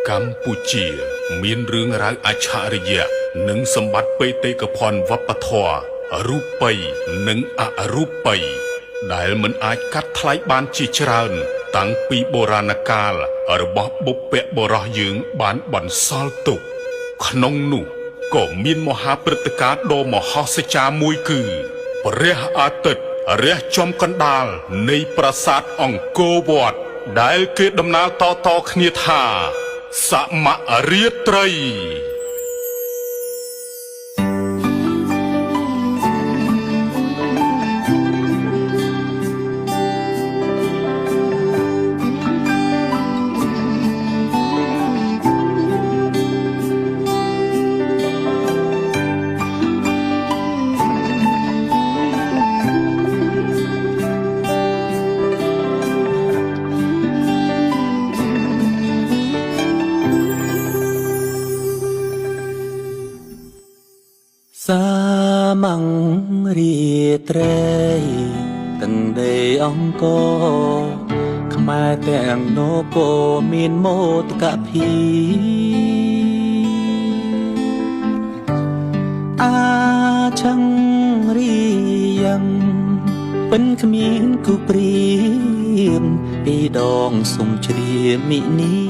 កម្ពុជាមានរឿងរ៉ាវអច្ឆរិយៈនិងសម្បត្តិបេតិកភណ្ឌវប្បធម៌រូបីនិងអរូបីដែលមិនអាចកាត់ថ្លៃបានជាច្រើនតាំងពីបុរាណកាលរបស់បុព្វបុរសយើងបានបន្សល់ទុកក្នុងនោះក៏មានមហាព្រឹត្តិការណ៍ដ៏មហោស្ចារ្យមួយគឺព្រះអាទិត្យរះចំកណ្ដាលនៃប្រាសាទអង្គរវត្តដែលគេដំណាលតគ្នាថាសមរាត្រីសាមង្រីត្រីទាំងដីអង្គរខ្មែរទាំងនគរមានមោទកភាពឆឹងរីយ៉ាងពិនគ្មានគូព្រៀមពីដងសុំជ្រាមិនី